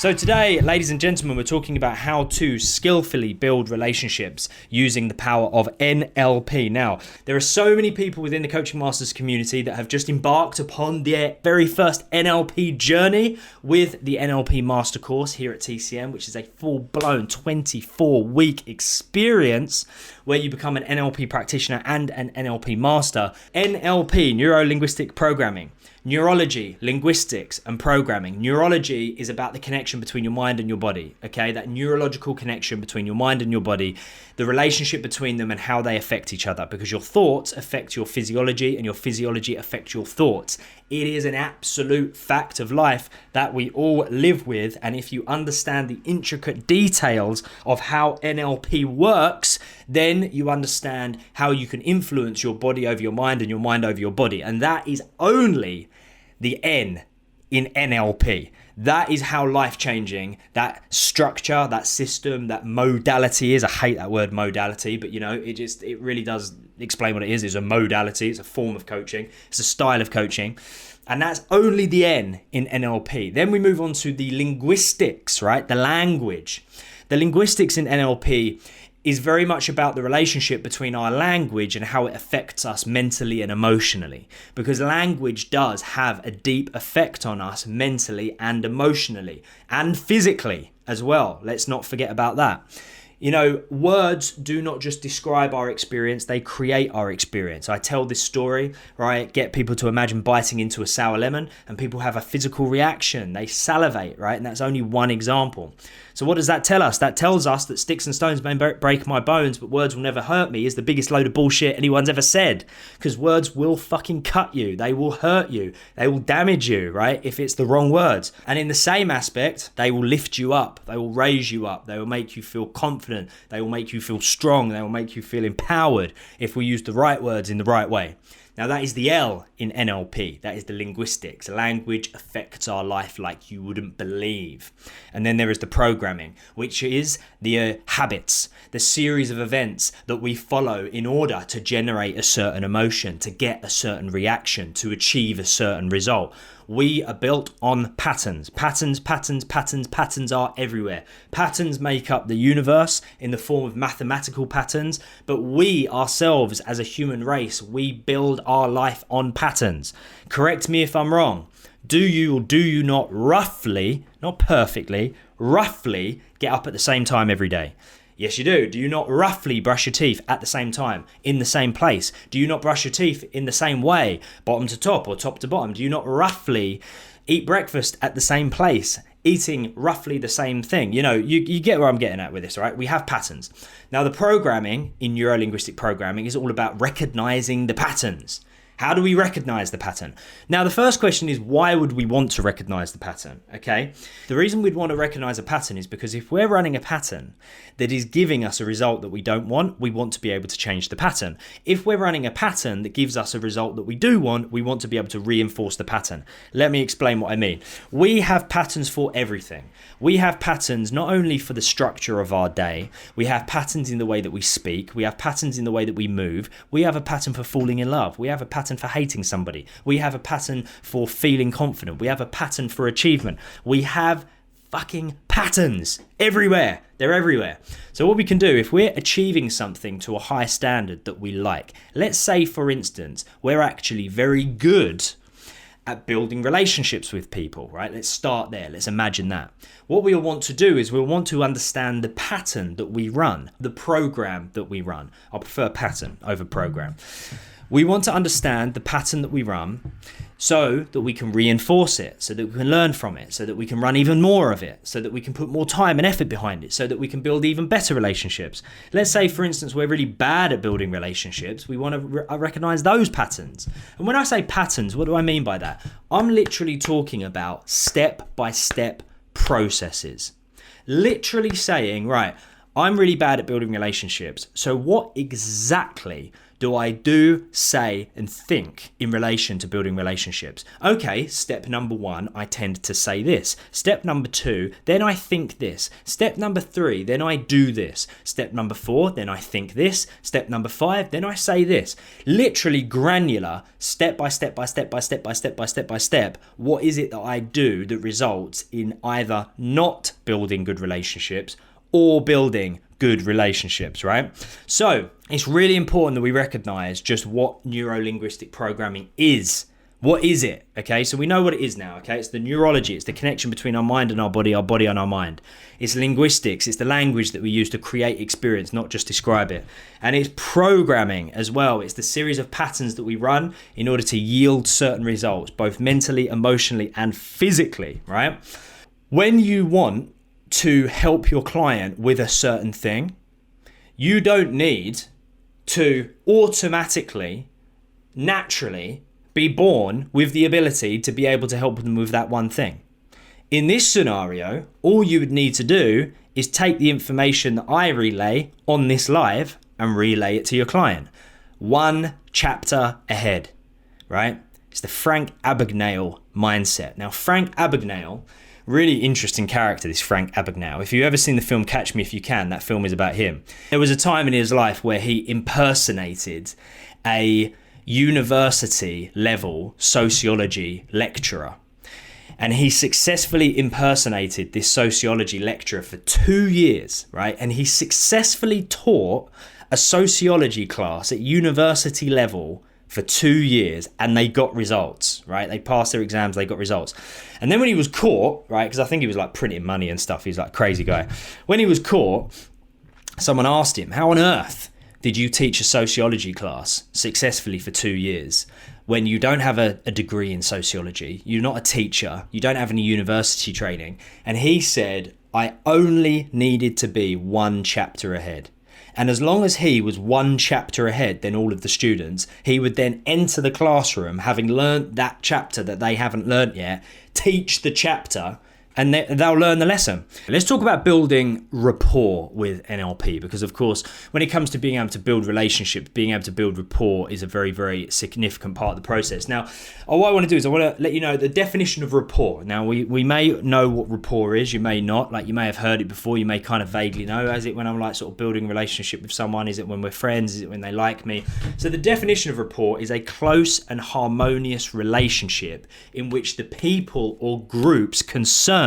So today, ladies and gentlemen, we're talking about how to skillfully build relationships using the power of NLP. Now, there are so many people within the Coaching Masters community that have just embarked upon their very first NLP journey with the NLP Master Course here at TCM, which is a full-blown 24-week experience where you become an NLP practitioner and an NLP master. NLP, neuro-linguistic programming. Neurology, linguistics, and programming. Neurology is about the connection between your mind and your body, okay? That neurological connection between your mind and your body, the relationship between them and how they affect each other, because your thoughts affect your physiology and your physiology affects your thoughts. It is an absolute fact of life that we all live with, and if you understand the intricate details of how NLP works, then you understand how you can influence your body over your mind and your mind over your body, and that is only the N in NLP. That is how life-changing that structure, that system, that modality is. I hate that word modality, but you know, it really does explain what it is. It's a modality, it's a form of coaching, it's a style of coaching. And that's only the N in NLP. Then we move on to the linguistics, right? The language. The linguistics in NLP is very much about the relationship between our language and how it affects us mentally and emotionally, because language does have a deep effect on us mentally and emotionally and physically as well. Let's not forget about that. You know, words do not just describe our experience, they create our experience. I tell this story, right? Get people to imagine biting into a sour lemon and people have a physical reaction. They salivate, right? And that's only one example. So what does that tell us? That tells us that sticks and stones may break my bones, but words will never hurt me is the biggest load of bullshit anyone's ever said. Because words will fucking cut you. They will hurt you. They will damage you, right? If it's the wrong words. And in the same aspect, they will lift you up. They will raise you up. They will make you feel confident. They will make you feel strong. They will make you feel empowered if we use the right words in the right way. Now that is the L in NLP. That is the linguistics. Language affects our life like you wouldn't believe. And then there is the programming, which is the habits, the series of events that we follow in order to generate a certain emotion, to get a certain reaction, to achieve a certain result. We are built on patterns. Patterns are everywhere. Patterns make up the universe in the form of mathematical patterns, but we ourselves as a human race, we build our life on patterns. Correct me if I'm wrong. Do you or do you not roughly, not perfectly, roughly get up at the same time every day? Yes, you do. Do you not roughly brush your teeth at the same time, in the same place? Do you not brush your teeth in the same way, bottom to top or top to bottom? Do you not roughly eat breakfast at the same place, eating roughly the same thing? You know, you get where I'm getting at with this, right? We have patterns. Now, the programming in neuro-linguistic programming is all about recognizing the patterns. How do we recognize the pattern? Now, the first question is, why would we want to recognize the pattern? Okay. The reason we'd want to recognize a pattern is because if we're running a pattern that is giving us a result that we don't want, we want to be able to change the pattern. If we're running a pattern that gives us a result that we do want, we want to be able to reinforce the pattern. Let me explain what I mean. We have patterns for everything. We have patterns not only for the structure of our day, we have patterns in the way that we speak, we have patterns in the way that we move, we have a pattern for falling in love, we have a pattern for hating somebody, we have a pattern for feeling confident, we have a pattern for achievement. We have fucking patterns everywhere. They're everywhere. So what we can do, if we're achieving something to a high standard that we like, let's say for instance we're actually very good at building relationships with people, right? Let's start there. Let's imagine that. What we'll want to do is we'll want to understand the pattern that we run, the program that we run. I prefer pattern over program. We want to understand the pattern that we run so that we can reinforce it, so that we can learn from it, so that we can run even more of it, so that we can put more time and effort behind it, so that we can build even better relationships. Let's say, for instance, we're really bad at building relationships. We want to recognize those patterns. And when I say patterns, what do I mean by that? I'm literally talking about step-by-step processes. Literally saying, right, I'm really bad at building relationships. So what exactly do I do, say, and think in relation to building relationships? Okay, step number 1, I tend to say this. Step number 2, then I think this. Step number 3, then I do this. Step number 4, then I think this. Step number 5, then I say this. Literally granular, step by step by step by step by step by step by step. What is it that I do that results in either not building good relationships or building good relationships, right? So it's really important that we recognize just what neuro-linguistic programming is. What is it? Okay, so we know what it is now. Okay, it's the neurology, it's the connection between our mind and our body and our mind. It's linguistics, it's the language that we use to create experience, not just describe it. And it's programming as well. It's the series of patterns that we run in order to yield certain results, both mentally, emotionally, and physically, right? When you want to help your client with a certain thing, you don't need to automatically, naturally be born with the ability to be able to help them with that one thing. In this scenario, all you would need to do is take the information that I relay on this live and relay it to your client. One chapter ahead, right? It's the Frank Abagnale mindset. Now, Frank Abagnale, really interesting character, this Frank Abagnale. If you've ever seen the film Catch Me If You Can, that film is about him. There was a time in his life where he impersonated a university level sociology lecturer. And he successfully impersonated this sociology lecturer for 2 years, right? And he successfully taught a sociology class at university level for 2 years, and they got results, right? They passed their exams, they got results. And then when he was caught, right, because I think he was like printing money and stuff, he's like a crazy guy. When he was caught, someone asked him, how on earth did you teach a sociology class successfully for 2 years when you don't have a degree in sociology, you're not a teacher, you don't have any university training? And he said, I only needed to be one chapter ahead. And as long as he was one chapter ahead than all of the students, he would then enter the classroom, having learnt that chapter that they haven't learnt yet, teach the chapter, and they'll learn the lesson. Let's talk about building rapport with NLP, because of course, when it comes to being able to build relationships, being able to build rapport is a very, very significant part of the process. Now, what I want to do is I want to let you know the definition of rapport. Now, we may know what rapport is, you may not, like you may have heard it before, you may kind of vaguely know. Is it when I'm like sort of building a relationship with someone? Is it when we're friends? Is it when they like me? So the definition of rapport is a close and harmonious relationship in which the people or groups concerned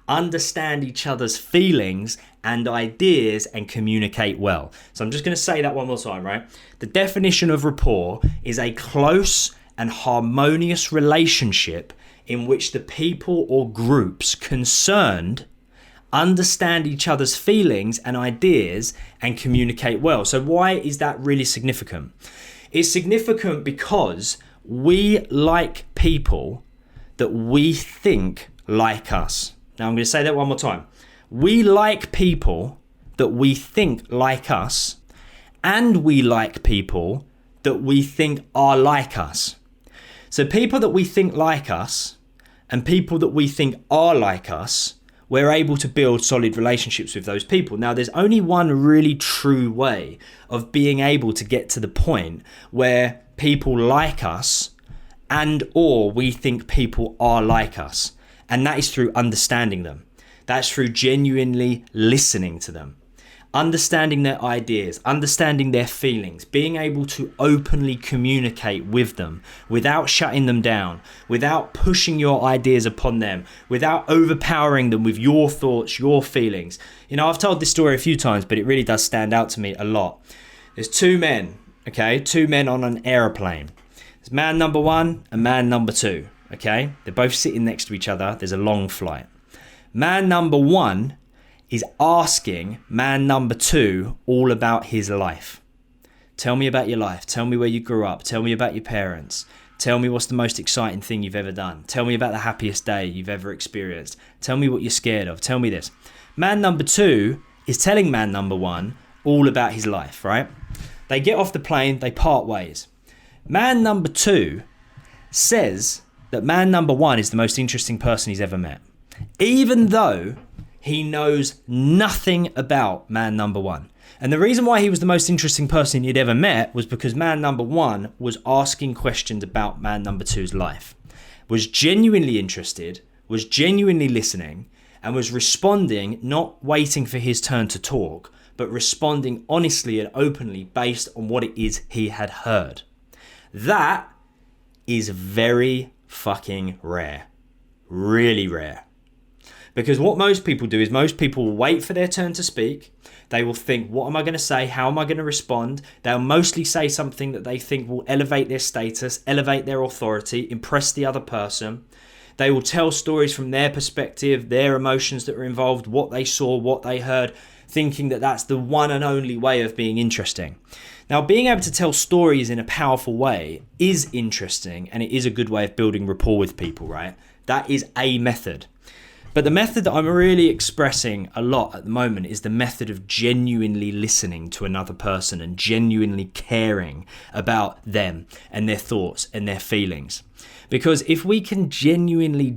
understand each other's feelings and ideas and communicate well. So I'm just going to say that one more time, right? The definition of rapport is a close and harmonious relationship in which the people or groups concerned understand each other's feelings and ideas and communicate well. So why is that really significant? It's significant because we like people that we think like us. Now I'm going to say that one more time. We like people that we think like us, and we like people that we think are like us. So people that we think like us and people that we think are like us, we're able to build solid relationships with those people. Now, there's only one really true way of being able to get to the point where people like us and or we think people are like us. And that is through understanding them. That's through genuinely listening to them, understanding their ideas, understanding their feelings, being able to openly communicate with them without shutting them down, without pushing your ideas upon them, without overpowering them with your thoughts, your feelings. You know, I've told this story a few times, but it really does stand out to me a lot. There's two men on an aeroplane. There's man number 1 and man number 2. Okay, they're both sitting next to each other. There's a long flight. Man number 1 is asking man number 2 all about his life. Tell me about your life. Tell me where you grew up. Tell me about your parents. Tell me what's the most exciting thing you've ever done. Tell me about the happiest day you've ever experienced. Tell me what you're scared of. Tell me this. Man number 2 is telling man number 1 all about his life, right? They get off the plane. They part ways. Man number 2 says that man number 1 is the most interesting person he's ever met, even though he knows nothing about man number 1. And the reason why he was the most interesting person he'd ever met was because man number one was asking questions about man number two's life, was genuinely interested, was genuinely listening, and was responding, not waiting for his turn to talk, but responding honestly and openly based on what it is he had heard. That is very fucking rare. Really rare. Because what most people do is most people will wait for their turn to speak. They will think, what am I going to say? How am I going to respond? They'll mostly say something that they think will elevate their status, elevate their authority, impress the other person. They will tell stories from their perspective, their emotions that were involved, what they saw, what they heard, thinking that that's the one and only way of being interesting. Now, being able to tell stories in a powerful way is interesting, and it is a good way of building rapport with people, right? That is a method. But the method that I'm really expressing a lot at the moment is the method of genuinely listening to another person and genuinely caring about them and their thoughts and their feelings. Because if we can genuinely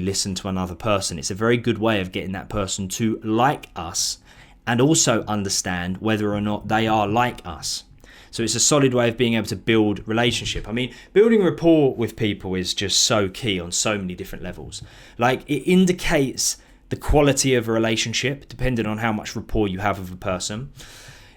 listen to another person, it's a very good way of getting that person to like us and also understand whether or not they are like us. So it's a solid way of being able to build relationship. I mean, building rapport with people is just so key on so many different levels. Like, it indicates the quality of a relationship, depending on how much rapport you have with a person.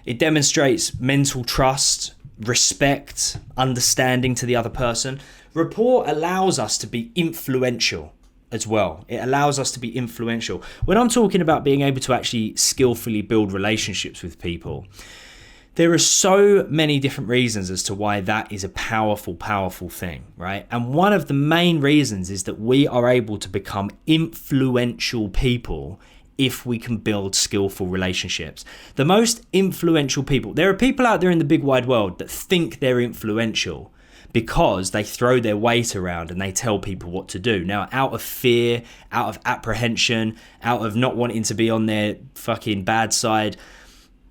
It demonstrates mental trust, respect, understanding to the other person. Rapport allows us to be influential as well. It allows us to be influential. When I'm talking about being able to actually skillfully build relationships with people, there are so many different reasons as to why that is a powerful thing, right? And one of the main reasons is that we are able to become influential people if we can build skillful relationships. The most influential people, there are people out there in the big wide world that think they're influential because they throw their weight around and they tell people what to do. Now, out of fear, out of apprehension, out of not wanting to be on their fucking bad side,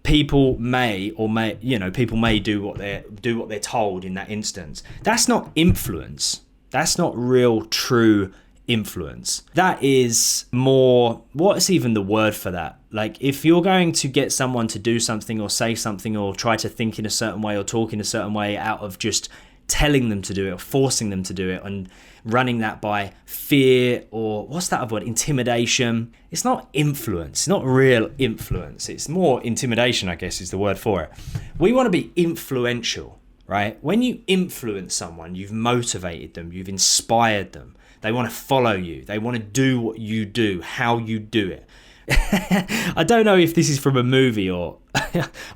people may do what they're told in that instance. That's not influence. That's not real, true influence. That is more, what's even the word for that? Like, if you're going to get someone to do something or say something or try to think in a certain way or talk in a certain way out of just telling them to do it or forcing them to do it and running that by fear or what's that other word? Intimidation. It's not influence, it's not real influence. It's more intimidation, I guess is the word for it. We want to be influential, right? When you influence someone, you've motivated them, you've inspired them. They want to follow you. They want to do what you do, how you do it. I don't know if this is from a movie or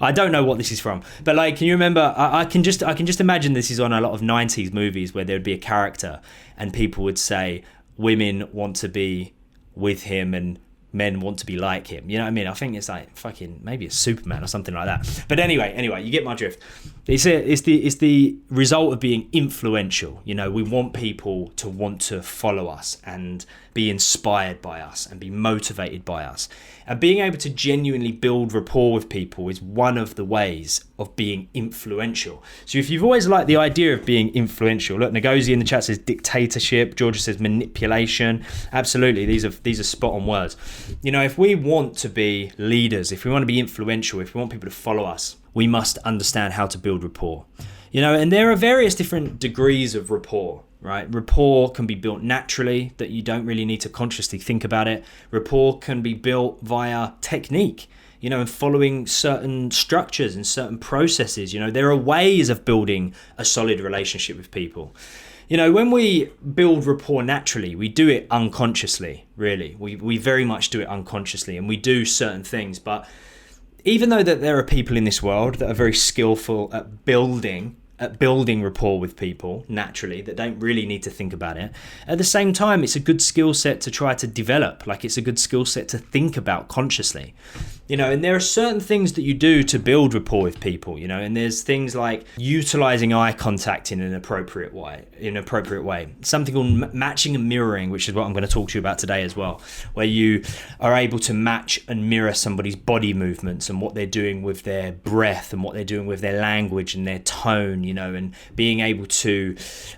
I don't know what this is from, but like, can you remember? I can just imagine this is on a lot of 90s movies where there would be a character and people would say women want to be with him and men want to be like him. You know what I mean? I think it's like fucking maybe it's Superman or something like that. But anyway, you get my drift. It's the result of being influential. You know, we want people to want to follow us and be inspired by us and be motivated by us. And being able to genuinely build rapport with people is one of the ways of being influential. So if you've always liked the idea of being influential, look, Ngozi in the chat says dictatorship, Georgia says manipulation. Absolutely, these are spot on words. You know, if we want to be leaders, if we want to be influential, if we want people to follow us, we must understand how to build rapport. You know, and there are various different degrees of rapport. Right? Rapport can be built naturally, that you don't really need to consciously think about it. Rapport can be built via technique, you know, and following certain structures and certain processes. You know, there are ways of building a solid relationship with people. You know, when we build rapport naturally, we do it unconsciously, really. We very much do it unconsciously, and we do certain things. But even though that there are people in this world that are very skillful at building rapport with people naturally, that don't really need to think about it. At the same time, it's a good skill set to try to develop. Like, it's a good skill set to think about consciously. You know, and there are certain things that you do to build rapport with people, you know, and there's things like utilizing eye contact in an appropriate way. Something called matching and mirroring, which is what I'm going to talk to you about today as well, where you are able to match and mirror somebody's body movements and what they're doing with their breath and what they're doing with their language and their tone, you know, and being able to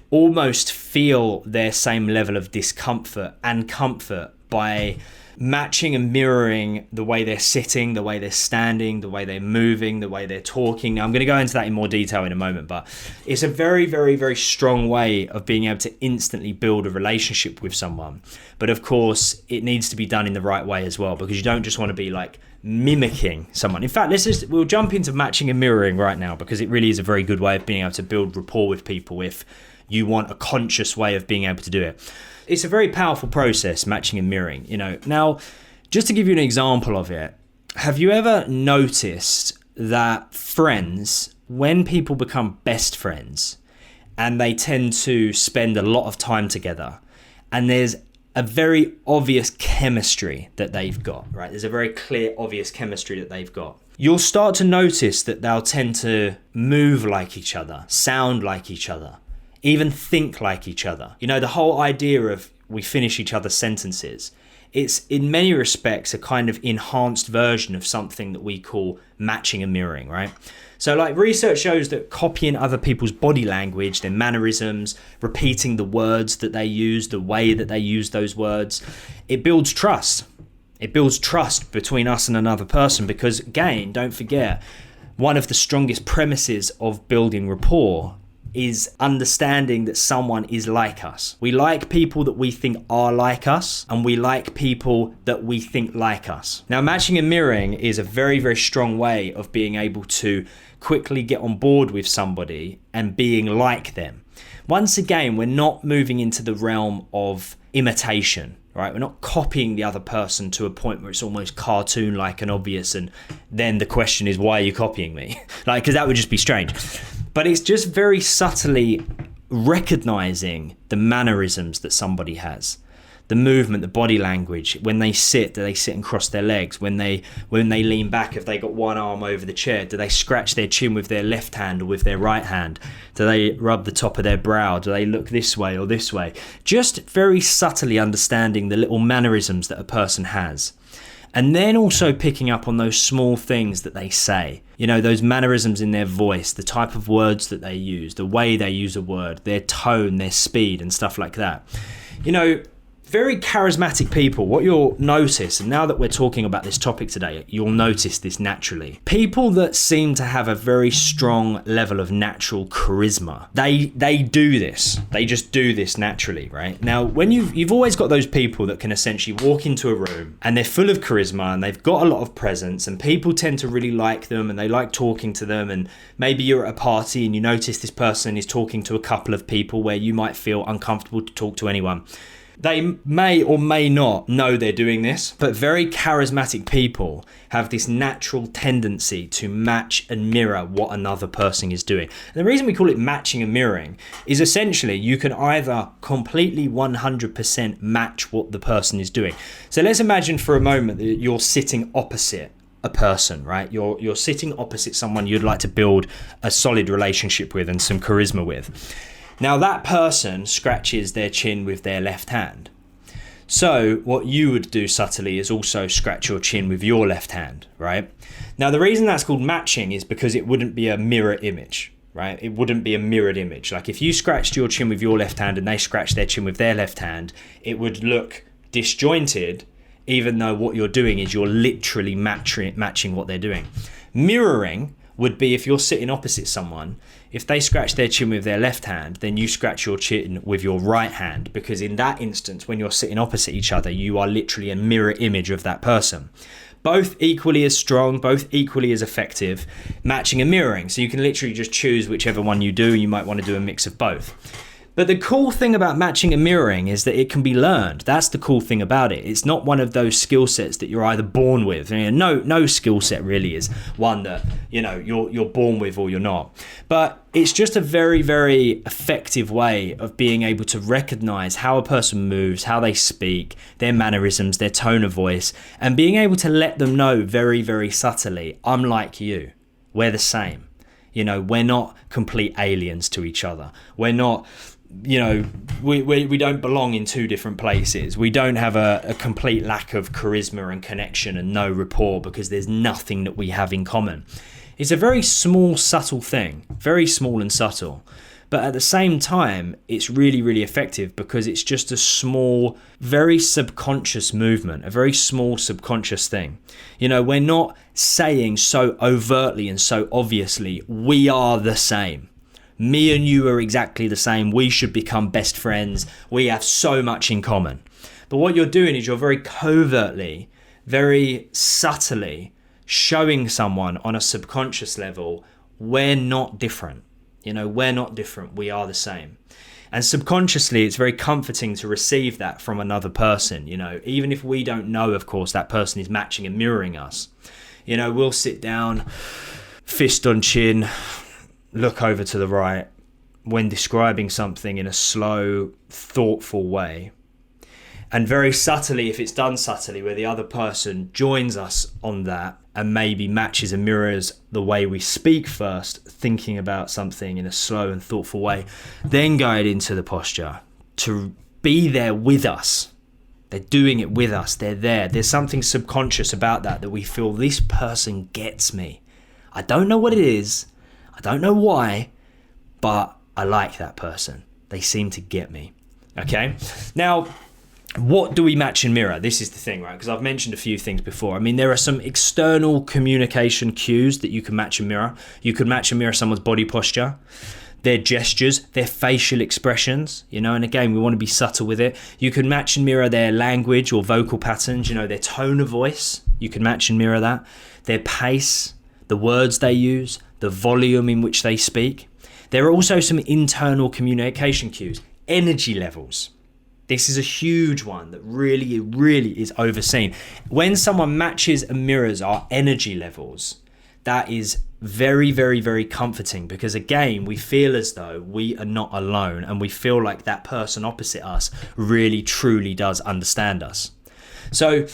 almost feel their same level of discomfort and comfort by matching and mirroring the way they're sitting, the way they're standing, the way they're moving, the way they're talking. Now, I'm going to go into that in more detail in a moment, but it's a very, very, very strong way of being able to instantly build a relationship with someone. But of course, it needs to be done in the right way as well, because you don't just want to be like mimicking someone. In fact, we'll jump into matching and mirroring right now, because it really is a very good way of being able to build rapport with people if you want a conscious way of being able to do it. It's a very powerful process, matching and mirroring, Now, just to give you an example of it, have you ever noticed that friends, when people become best friends and they tend to spend a lot of time together, and there's a very obvious chemistry that they've got, right? There's a very clear, obvious chemistry that they've got. You'll start to notice that they'll tend to move like each other, sound like each other, even think like each other. The whole idea of we finish each other's sentences, it's in many respects a kind of enhanced version of something that we call matching and mirroring, right? So like research shows that copying other people's body language, their mannerisms, repeating the words that they use, the way that they use those words, it builds trust. It builds trust between us and another person, because again, don't forget, one of the strongest premises of building rapport is understanding that someone is like us. We like people that we think are like us, and we like people that we think like us. Now, matching and mirroring is a very, very strong way of being able to quickly get on board with somebody and being like them. Once again, we're not moving into the realm of imitation, right? We're not copying the other person to a point where it's almost cartoon-like and obvious, and then the question is, why are you copying me? Because that would just be strange. But it's just very subtly recognizing the mannerisms that somebody has, the movement, the body language. When they sit, do they sit and cross their legs? When they lean back, have they got one arm over the chair? Do they scratch their chin with their left hand or with their right hand? Do they rub the top of their brow? Do they look this way or this way? Just very subtly understanding the little mannerisms that a person has. And then also picking up on those small things that they say, those mannerisms in their voice, the type of words that they use, the way they use a word, their tone, their speed and stuff like that. Very charismatic people, what you'll notice, and now that we're talking about this topic today, you'll notice this naturally. People that seem to have a very strong level of natural charisma, they do this. They just do this naturally, right? Now, when you've always got those people that can essentially walk into a room and they're full of charisma and they've got a lot of presence and people tend to really like them and they like talking to them, and maybe you're at a party and you notice this person is talking to a couple of people where you might feel uncomfortable to talk to anyone. They may or may not know they're doing this, but very charismatic people have this natural tendency to match and mirror what another person is doing. And the reason we call it matching and mirroring is essentially you can either completely 100% match what the person is doing. So let's imagine for a moment that you're sitting opposite a person, right? You're sitting opposite someone you'd like to build a solid relationship with and some charisma with. Now that person scratches their chin with their left hand. So what you would do subtly is also scratch your chin with your left hand, right? Now the reason that's called matching is because it wouldn't be a mirror image, right? It wouldn't be a mirrored image. Like if you scratched your chin with your left hand and they scratched their chin with their left hand, it would look disjointed, even though what you're doing is you're literally matching what they're doing. Mirroring would be if you're sitting opposite someone, if they scratch their chin with their left hand, then you scratch your chin with your right hand, because in that instance, when you're sitting opposite each other, you are literally a mirror image of that person. Both equally as strong, both equally as effective, matching and mirroring. So you can literally just choose whichever one you do. You might want to do a mix of both. But the cool thing about matching and mirroring is that it can be learned. That's the cool thing about it. It's not one of those skill sets that you're either born with. No skill set really is one that you're born with or you're not. But it's just a very, very effective way of being able to recognize how a person moves, how they speak, their mannerisms, their tone of voice, and being able to let them know very, very subtly, I'm like you. We're the same. We're not complete aliens to each other. We're not... we don't belong in two different places. We don't have a complete lack of charisma and connection and no rapport because there's nothing that we have in common. It's a very small, subtle thing, very small and subtle. But at the same time, it's really, really effective because it's just a small, very subconscious movement, a very small subconscious thing. You know, we're not saying so overtly and so obviously, we are the same. Me and you are exactly the same. We should become best friends. We have so much in common. But what you're doing is you're very covertly, very subtly showing someone on a subconscious level, we're not different. You know, we're not different. We are the same. And subconsciously, it's very comforting to receive that from another person. You know, even if we don't know, of course, that person is matching and mirroring us. You know, we'll sit down, fist on chin, look over to the right when describing something in a slow, thoughtful way. And very subtly, if it's done subtly, where the other person joins us on that and maybe matches and mirrors the way we speak first, thinking about something in a slow and thoughtful way, then going into the posture to be there with us. They're doing it with us. They're there. There's something subconscious about that we feel this person gets me. I don't know what it is. I don't know why, but I like that person. They seem to get me. Okay? Now, what do we match and mirror? This is the thing, right? Because I've mentioned a few things before. I mean, there are some external communication cues that you can match and mirror. You could match and mirror someone's body posture, their gestures, their facial expressions, you know, and again, we want to be subtle with it. You can match and mirror their language or vocal patterns, you know, their tone of voice. You can match and mirror that. Their pace, the words they use, the volume in which they speak. There are also some internal communication cues, energy levels. This is a huge one that really, really is overseen. When someone matches and mirrors our energy levels, that is very, very, very comforting because again, we feel as though we are not alone and we feel like that person opposite us really, truly does understand us. So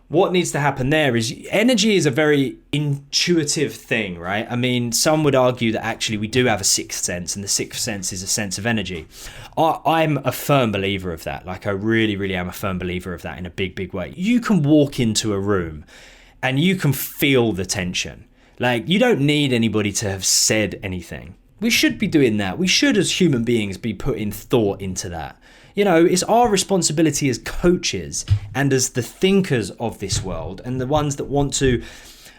what needs to happen there is energy is a very intuitive thing, right? I mean, some would argue that actually we do have a sixth sense and the sixth sense is a sense of energy. I'm a firm believer of that. Like I really, really am a firm believer of that in a big, big way. You can walk into a room and you can feel the tension. Like you don't need anybody to have said anything. We should be doing that. We should as human beings be putting thought into that. You know, it's our responsibility as coaches and as the thinkers of this world and the ones that want to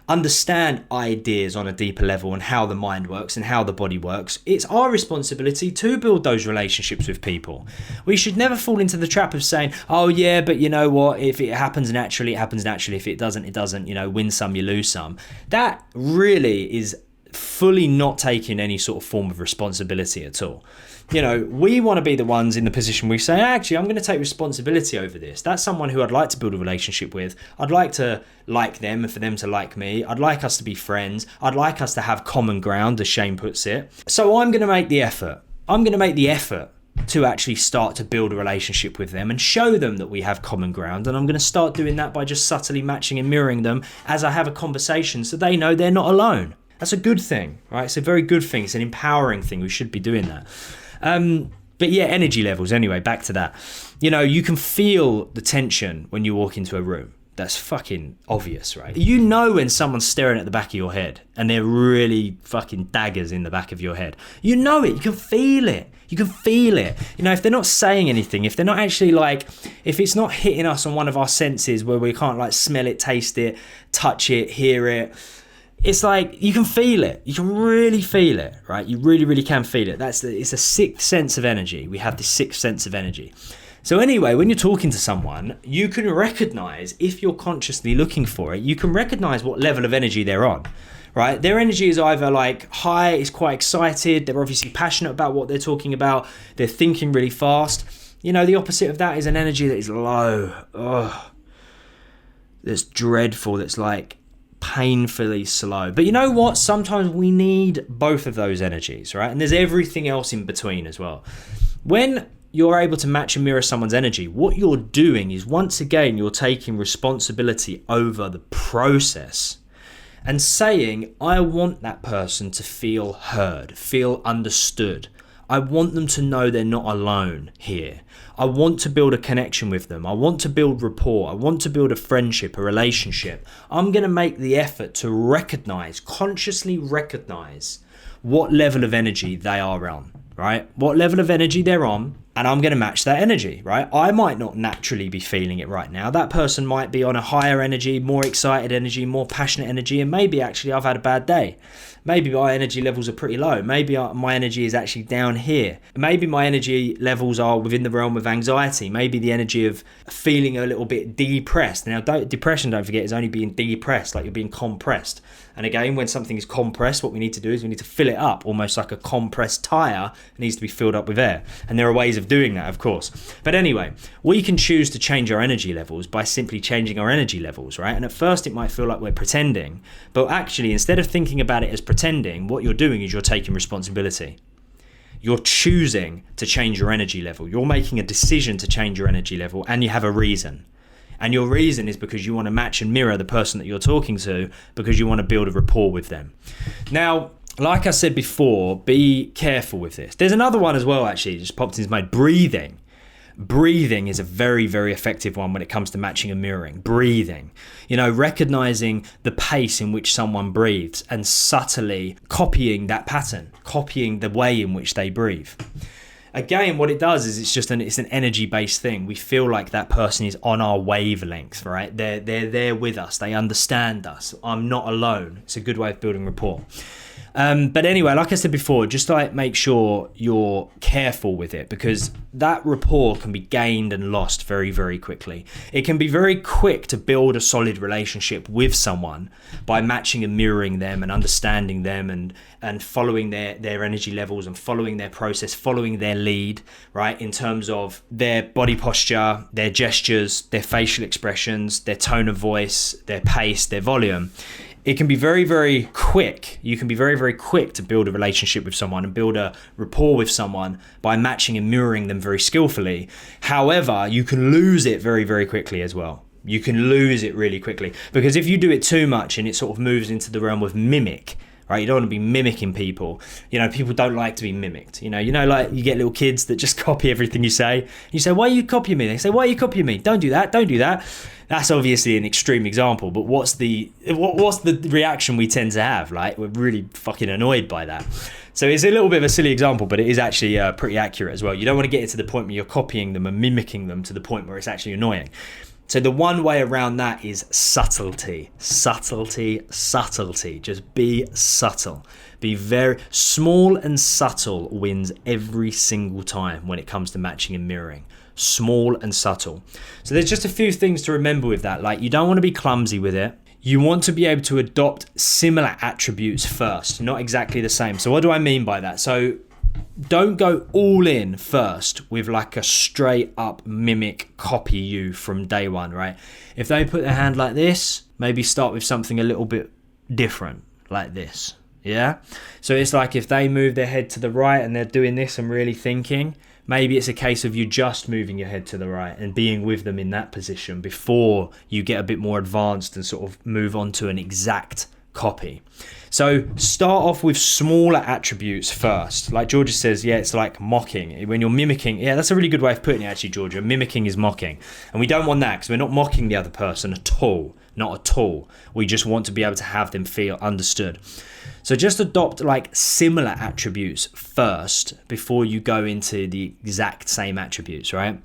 understand ideas on a deeper level and how the mind works and how the body works. It's our responsibility to build those relationships with people. We should never fall into the trap of saying, oh yeah, but you know what, if it happens naturally, it happens naturally. If it doesn't, it doesn't, you know, win some, you lose some. That really is fully not taking any sort of form of responsibility at all. You know, we want to be the ones in the position where we say, actually, I'm going to take responsibility over this. That's someone who I'd like to build a relationship with. I'd like to like them and for them to like me. I'd like us to be friends. I'd like us to have common ground, as Shane puts it. So I'm going to make the effort. I'm going to make the effort to actually start to build a relationship with them and show them that we have common ground. And I'm going to start doing that by just subtly matching and mirroring them as I have a conversation so they know they're not alone. That's a good thing, right? It's a very good thing. It's an empowering thing. We should be doing that. But yeah, energy levels. Anyway, back to that. You know, you can feel the tension when you walk into a room. That's fucking obvious, right? You know when someone's staring at the back of your head and they're really fucking daggers in the back of your head. You know it. You can feel it. You can feel it. You know, if they're not saying anything, if they're not actually like, if it's not hitting us on one of our senses where we can't like smell it, taste it, touch it, hear it, it's like you can feel it. You can really feel it, right? You really, really can feel it. It's a sixth sense of energy. We have this sixth sense of energy. So anyway, when you're talking to someone, you can recognize, if you're consciously looking for it, you can recognize what level of energy they're on, right? Their energy is either like high, is quite excited. They're obviously passionate about what they're talking about. They're thinking really fast. You know, the opposite of that is an energy that is low. That's dreadful. That's like painfully slow. But you know what? Sometimes we need both of those energies, right? And there's everything else in between as well. When you're able to match and mirror someone's energy, what you're doing is, once again, you're taking responsibility over the process and saying, I want that person to feel heard, feel understood. I want them to know they're not alone here. I want to build a connection with them. I want to build rapport. I want to build a friendship, a relationship. I'm going to make the effort to consciously recognize what level of energy they are on. right? What level of energy they're on, and I'm going to match that energy, right? I might not naturally be feeling it right now. That person might be on a higher energy, more excited energy, more passionate energy, and maybe actually I've had a bad day. Maybe my energy levels are pretty low. Maybe my energy is actually down here. Maybe my energy levels are within the realm of anxiety. Maybe the energy of feeling a little bit depressed. Now, depression, don't forget, is only being depressed, like you're being compressed. And again, when something is compressed, what we need to do is we need to fill it up, almost like a compressed tire. It needs to be filled up with air. And there are ways of doing that, of course. But anyway, we can choose to change our energy levels by simply changing our energy levels, right? And at first it might feel like we're pretending, but actually, instead of thinking about it as pretending, what you're doing is you're taking responsibility. You're choosing to change your energy level. You're making a decision to change your energy level, and you have a reason. And your reason is because you want to match and mirror the person that you're talking to, because you want to build a rapport with them. Now, like I said before, be careful with this. There's another one as well, actually, just popped into my mind. Breathing. Breathing is a very, very effective one when it comes to matching and mirroring. Breathing. Recognizing the pace in which someone breathes and subtly copying that pattern, copying the way in which they breathe. Again, what it does is it's an energy-based thing. We feel like that person is on our wavelength, right? They're there with us. They understand us. I'm not alone. It's a good way of building rapport. But anyway, like I said before, just like make sure you're careful with it, because that rapport can be gained and lost very, very quickly. It can be very quick to build a solid relationship with someone by matching and mirroring them and understanding them and following their energy levels and following their process, following their lead, right? In terms of their body posture, their gestures, their facial expressions, their tone of voice, their pace, their volume. It can be very, very quick. You can be very, very quick to build a relationship with someone and build a rapport with someone by matching and mirroring them very skillfully. However, you can lose it very, very quickly as well. You can lose it really quickly, because if you do it too much and it sort of moves into the realm of mimic, right? You don't want to be mimicking people. People don't like to be mimicked. Like you get little kids that just copy everything you say. You say, why are you copying me? They say, why are you copying me? Don't do that. Don't do that. That's obviously an extreme example, but what's the reaction we tend to have? Like, we're really fucking annoyed by that. So it's a little bit of a silly example, but it is actually pretty accurate as well. You don't want to get it to the point where you're copying them and mimicking them to the point where it's actually annoying. So the one way around that is subtlety. Subtlety. Just be subtle. Be very small and subtle wins every single time when it comes to matching and mirroring. Small and subtle. So there's just a few things to remember with that. Like, you don't want to be clumsy with it. You want to be able to adopt similar attributes first, not exactly the same. So what do I mean by that? So don't go all in first with like a straight up mimic copy you from day one, right? If they put their hand like this, maybe start with something a little bit different, like this. Yeah. So it's like if they move their head to the right and they're doing this and really thinking, maybe it's a case of you just moving your head to the right and being with them in that position before you get a bit more advanced and sort of move on to an exact copy. So start off with smaller attributes first. Like Georgia says, yeah, it's like mocking. When you're mimicking, yeah, that's a really good way of putting it actually, Georgia. Mimicking is mocking. And we don't want that, because we're not mocking the other person at all. Not at all. We just want to be able to have them feel understood. So just adopt like similar attributes first before you go into the exact same attributes, right?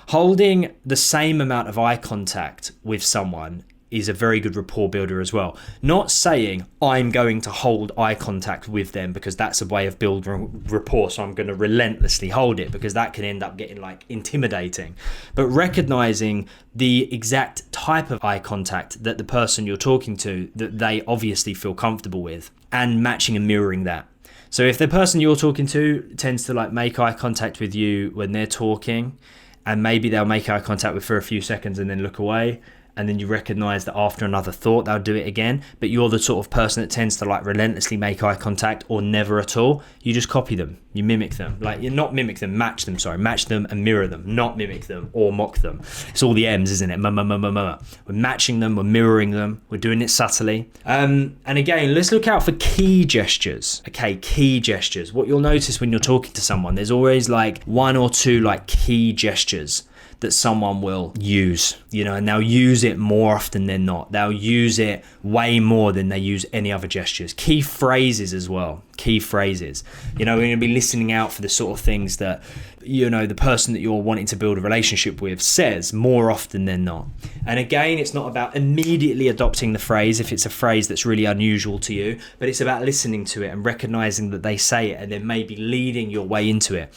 Holding the same amount of eye contact with someone is a very good rapport builder as well. Not saying I'm going to hold eye contact with them because that's a way of building rapport, so I'm going to relentlessly hold it, because that can end up getting like intimidating. But recognizing the exact type of eye contact that the person you're talking to, that they obviously feel comfortable with, and matching and mirroring that. So if the person you're talking to tends to like make eye contact with you when they're talking, and maybe they'll make eye contact with for a few seconds and then look away, and then you recognize that after another thought they'll do it again, but you're the sort of person that tends to like relentlessly make eye contact or never at all, you just copy them, you mimic them. Like, you not mimic them, match them and mirror them, not mimic them or mock them. It's all the M's, isn't it? We're matching them, we're mirroring them, we're doing it subtly. And again, let's look out for key gestures. Okay, key gestures. What you'll notice when you're talking to someone, there's always like one or two like key gestures that someone will use, and they'll use it more often than not. They'll use it way more than they use any other gestures. Key phrases as well. key phrases. We're going to be listening out for the sort of things that, the person that you're wanting to build a relationship with says more often than not. And again, it's not about immediately adopting the phrase if it's a phrase that's really unusual to you, but it's about listening to it and recognizing that they say it and then maybe leading your way into it.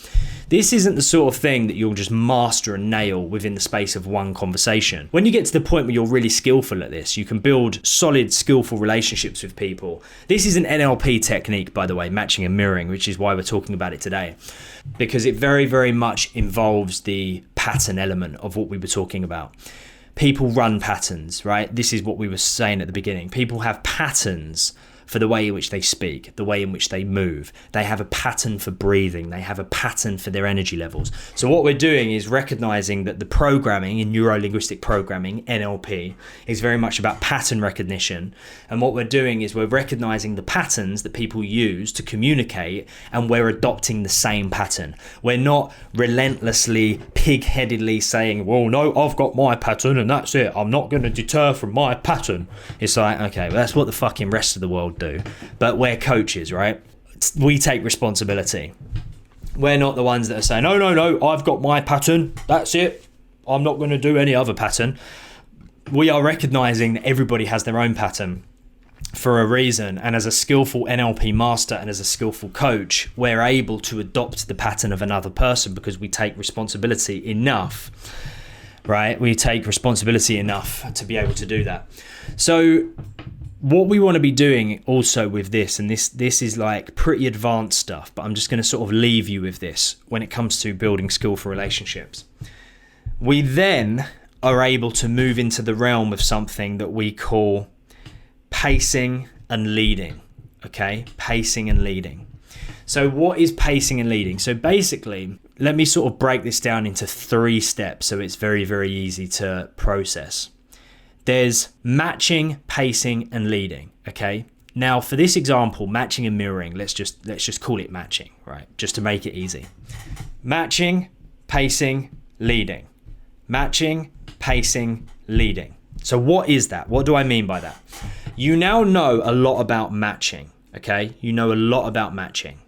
This isn't the sort of thing that you'll just master and nail within the space of one conversation. When you get to the point where you're really skillful at this, you can build solid, skillful relationships with people. This is an NLP technique, by the way, matching and mirroring, which is why we're talking about it today, because it very, very much involves the pattern element of what we were talking about. People run patterns, right? This is what we were saying at the beginning. People have patterns for the way in which they speak, the way in which they move. They have a pattern for breathing. They have a pattern for their energy levels. So what we're doing is recognizing that the programming in neuro-linguistic programming, NLP, is very much about pattern recognition. And what we're doing is we're recognizing the patterns that people use to communicate, and we're adopting the same pattern. We're not relentlessly, pig-headedly saying, well, no, I've got my pattern and that's it. I'm not going to deter from my pattern. It's like, okay, well, that's what the fucking rest of the world do, but we're coaches, right? We take responsibility. We're not the ones that are saying, no, I've got my pattern, that's it, I'm not going to do any other pattern. We are recognizing that everybody has their own pattern for a reason, and as a skillful NLP master and as a skillful coach, we're able to adopt the pattern of another person because we take responsibility enough, right? We take responsibility enough to be able to do that. So what we want to be doing also with this, and this is like pretty advanced stuff, but I'm just going to sort of leave you with this when it comes to building skillful relationships. We then are able to move into the realm of something that we call pacing and leading, okay? Pacing and leading. So what is pacing and leading? So basically, let me sort of break this down into 3 steps so it's very, very easy to process. There's matching, pacing, and leading, okay? Now, for this example, matching and mirroring, let's just call it matching, right? Just to make it easy. Matching, pacing, leading. Matching, pacing, leading. So what is that? What do I mean by that? You now know a lot about matching, okay? You know a lot about matching.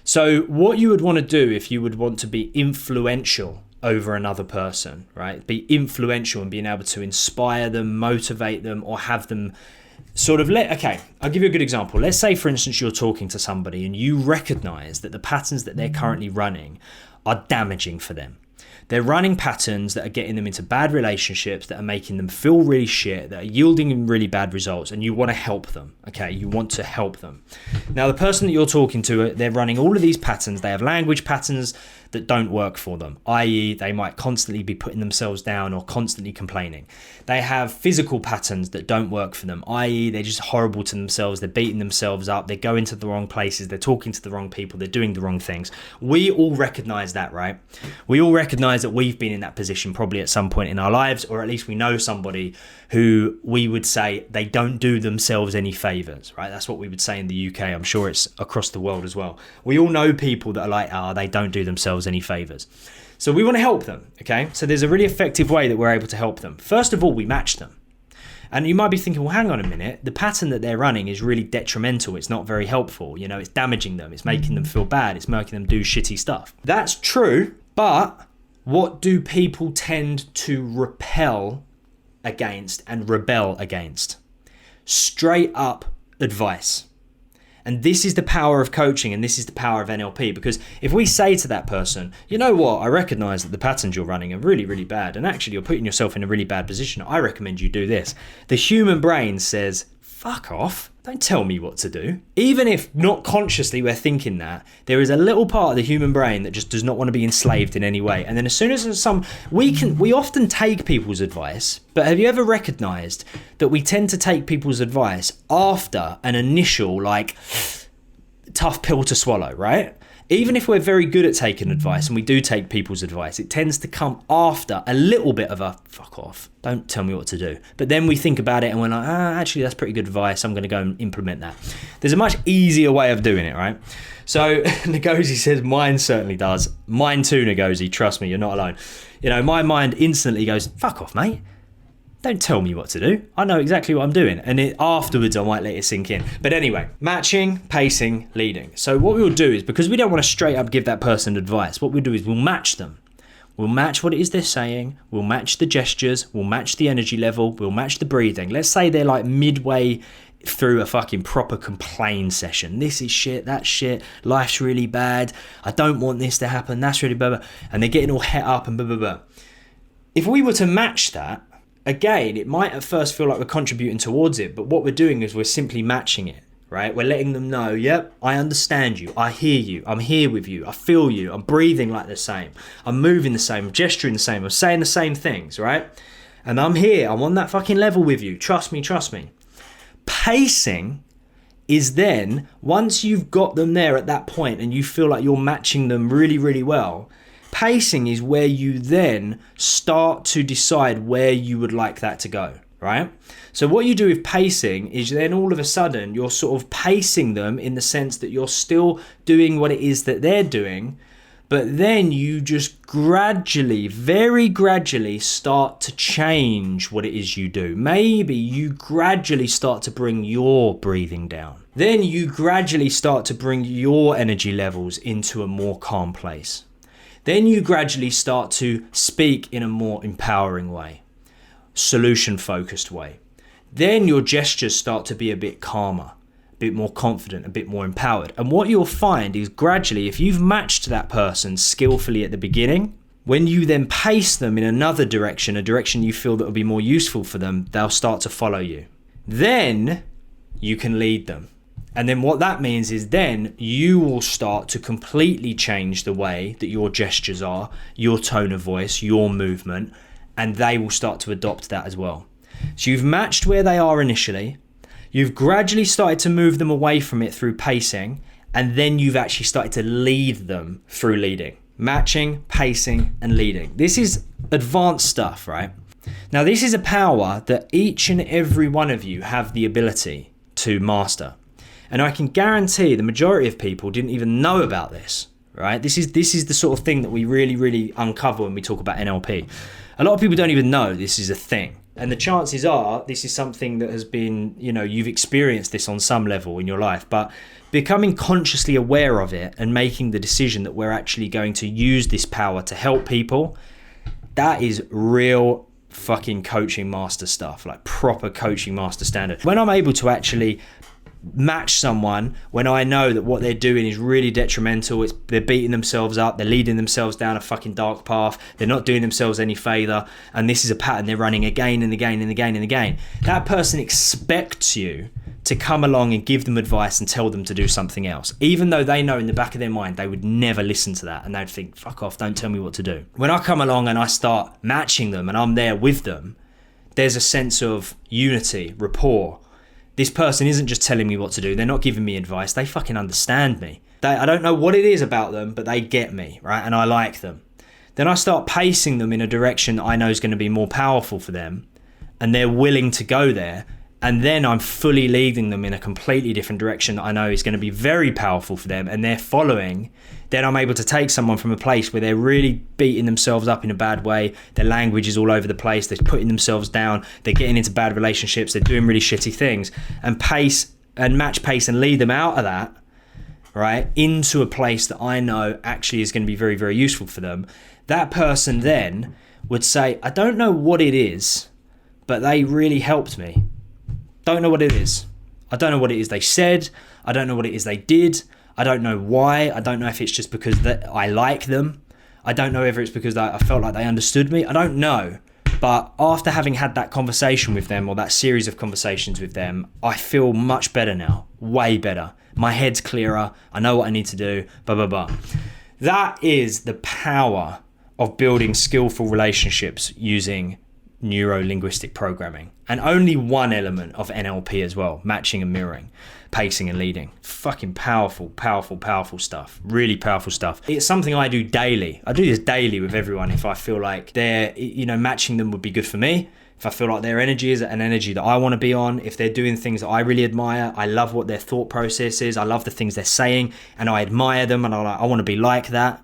So what you would want to do if you would want to be influential over another person, right? Be influential and being able to inspire them, motivate them, or have them sort of okay, I'll give you a good example. Let's say, for instance, you're talking to somebody and you recognize that the patterns that they're currently running are damaging for them. They're running patterns that are getting them into bad relationships, that are making them feel really shit, that are yielding really bad results, and you want to help them, okay? You want to help them. Now, the person that you're talking to, they're running all of these patterns. They have language patterns that don't work for them, i.e. they might constantly be putting themselves down or constantly complaining. They have physical patterns that don't work for them, i.e. they're just horrible to themselves, they're beating themselves up, they're going to the wrong places, they're talking to the wrong people, they're doing the wrong things. We all recognize that, right? We all recognize that we've been in that position probably at some point in our lives, or at least we know somebody who we would say they don't do themselves any favors, right? That's what we would say in the UK. I'm sure it's across the world as well. We all know people that are like, they don't do themselves any favors. So we want to help them, okay? So there's a really effective way that we're able to help them. First of all, we match them. And you might be thinking, well, hang on a minute, the pattern that they're running is really detrimental. It's not very helpful. It's damaging them. It's making them feel bad. It's making them do shitty stuff. That's true, but what do people tend to repel against and rebel against? Straight up advice. And this is the power of coaching, and this is the power of NLP, because if we say to that person, you know what, I recognize that the patterns you're running are really, really bad, and actually you're putting yourself in a really bad position, I recommend you do this. The human brain says, fuck off, don't tell me what to do. Even if not consciously we're thinking that, there is a little part of the human brain that just does not want to be enslaved in any way. And then as soon as we often take people's advice, but have you ever recognized that we tend to take people's advice after an initial tough pill to swallow, right? Even if we're very good at taking advice and we do take people's advice, it tends to come after a little bit of a fuck off, don't tell me what to do. But then we think about it and we're like, actually that's pretty good advice, I'm going to go and implement that. There's a much easier way of doing it, right? So Ngozi says, mine certainly does. Mine too, Ngozi, trust me, you're not alone. My mind instantly goes, fuck off, mate. Don't tell me what to do. I know exactly what I'm doing. And afterwards, I might let it sink in. But anyway, matching, pacing, leading. So what we'll do is, because we don't want to straight up give that person advice, what we'll do is we'll match them. We'll match what it is they're saying. We'll match the gestures. We'll match the energy level. We'll match the breathing. Let's say they're like midway through a fucking proper complain session. This is shit, that's shit, life's really bad, I don't want this to happen, that's really blah, blah. And they're getting all het up and blah, blah, blah. If we were to match that, again, it might at first feel like we're contributing towards it, but what we're doing is we're simply matching it, right? We're letting them know, yep, I understand you, I hear you, I'm here with you, I feel you, I'm breathing like the same, I'm moving the same, I'm gesturing the same, I'm saying the same things, right? And I'm here, I'm on that fucking level with you, trust me, trust me. Pacing is then, once you've got them there at that point and you feel like you're matching them really, really well, pacing is where you then start to decide where you would like that to go, right? So what you do with pacing is then all of a sudden you're sort of pacing them in the sense that you're still doing what it is that they're doing, but then you just gradually, very gradually start to change what it is you do. Maybe you gradually start to bring your breathing down. Then you gradually start to bring your energy levels into a more calm place. Then you gradually start to speak in a more empowering way, solution-focused way. Then your gestures start to be a bit calmer, a bit more confident, a bit more empowered. And what you'll find is gradually, if you've matched that person skillfully at the beginning, when you then pace them in another direction, a direction you feel that will be more useful for them, they'll start to follow you. Then you can lead them. And then what that means is then you will start to completely change the way that your gestures are, your tone of voice, your movement, and they will start to adopt that as well. So you've matched where they are initially, you've gradually started to move them away from it through pacing, and then you've actually started to lead them through leading. Matching, pacing, and leading. This is advanced stuff, right? Now, this is a power that each and every one of you have the ability to master. And I can guarantee the majority of people didn't even know about this, right? This is the sort of thing that we really, really uncover when we talk about NLP. A lot of people don't even know this is a thing. And the chances are this is something that has been, you've experienced this on some level in your life, but becoming consciously aware of it and making the decision that we're actually going to use this power to help people, that is real fucking coaching master stuff, like proper coaching master standard. When I'm able to actually match someone, when I know that what they're doing is really detrimental, they're beating themselves up, they're leading themselves down a fucking dark path, they're not doing themselves any favor, and this is a pattern they're running again and again and again and again, that person expects you to come along and give them advice and tell them to do something else, even though they know in the back of their mind they would never listen to that, and they'd think, fuck off, don't tell me what to do. When I come along and I start matching them and I'm there with them, there's a sense of unity, rapport. This person isn't just telling me what to do. They're not giving me advice. They fucking understand me. I don't know what it is about them, but they get me, right? And I like them. Then I start pacing them in a direction that I know is going to be more powerful for them, and they're willing to go there. And then I'm fully leading them in a completely different direction that I know is going to be very powerful for them, and they're following. Then I'm able to take someone from a place where they're really beating themselves up in a bad way, their language is all over the place, they're putting themselves down, they're getting into bad relationships, they're doing really shitty things, and match pace and lead them out of that, right, into a place that I know actually is going to be very, very useful for them. That person then would say, I don't know what it is, but they really helped me. Don't know what it is. I don't know what it is they said. I don't know what it is they did. I don't know why. I don't know if it's just because I like them. I don't know if it's because I felt like they understood me. I don't know. But after having had that conversation with them, or that series of conversations with them, I feel much better now. Way better. My head's clearer. I know what I need to do. Blah, blah, blah. That is the power of building skillful relationships using neuro-linguistic programming, and only one element of NLP as well, matching and mirroring, pacing and leading. Fucking powerful stuff. Really powerful stuff. It's something I do daily. I do this daily with everyone. If I feel like matching them would be good for me, if I feel like their energy is an energy that I want to be on, if they're doing things that I really admire, I love what their thought process is, I love the things they're saying, and I admire them, and I want to be like that,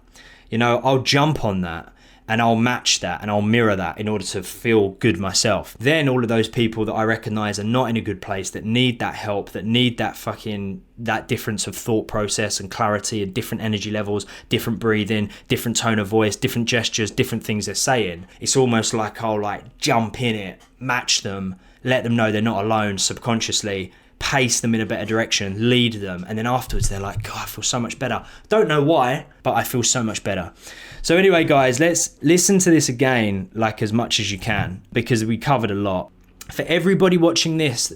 I'll jump on that. and I'll match that and I'll mirror that in order to feel good myself. Then all of those people that I recognize are not in a good place, that need that help, that need that difference of thought process and clarity and different energy levels, different breathing, different tone of voice, different gestures, different things they're saying. It's almost like I'll jump in it, match them, let them know they're not alone subconsciously, pace them in a better direction, lead them, and then afterwards they're like, God, I feel so much better. Don't know why, but I feel so much better. So anyway, guys, let's listen to this again as much as you can, because we covered a lot. For everybody watching this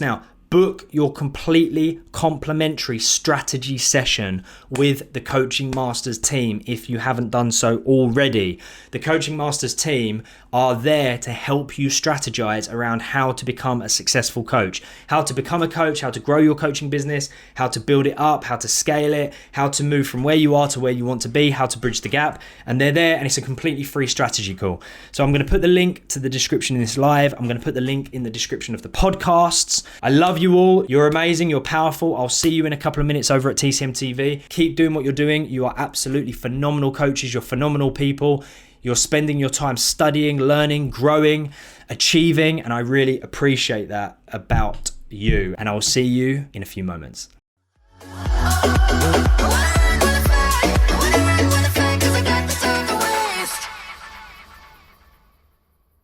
now, book your completely complimentary strategy session with the Coaching Masters team if you haven't done so already. The Coaching Masters team are there to help you strategize around how to become a successful coach, how to become a coach, how to grow your coaching business, how to build it up, how to scale it, how to move from where you are to where you want to be, how to bridge the gap. And they're there, and it's a completely free strategy call. So I'm going to put the link to the description in this live. I'm going to put the link in the description of the podcasts. I love you all. You're amazing. You're powerful. I'll see you in a couple of minutes over at TCM TV. Keep doing what you're doing. You are absolutely phenomenal coaches. You're phenomenal people. You're spending your time studying, learning, growing, achieving, and I really appreciate that about you. And I will see you in a few moments.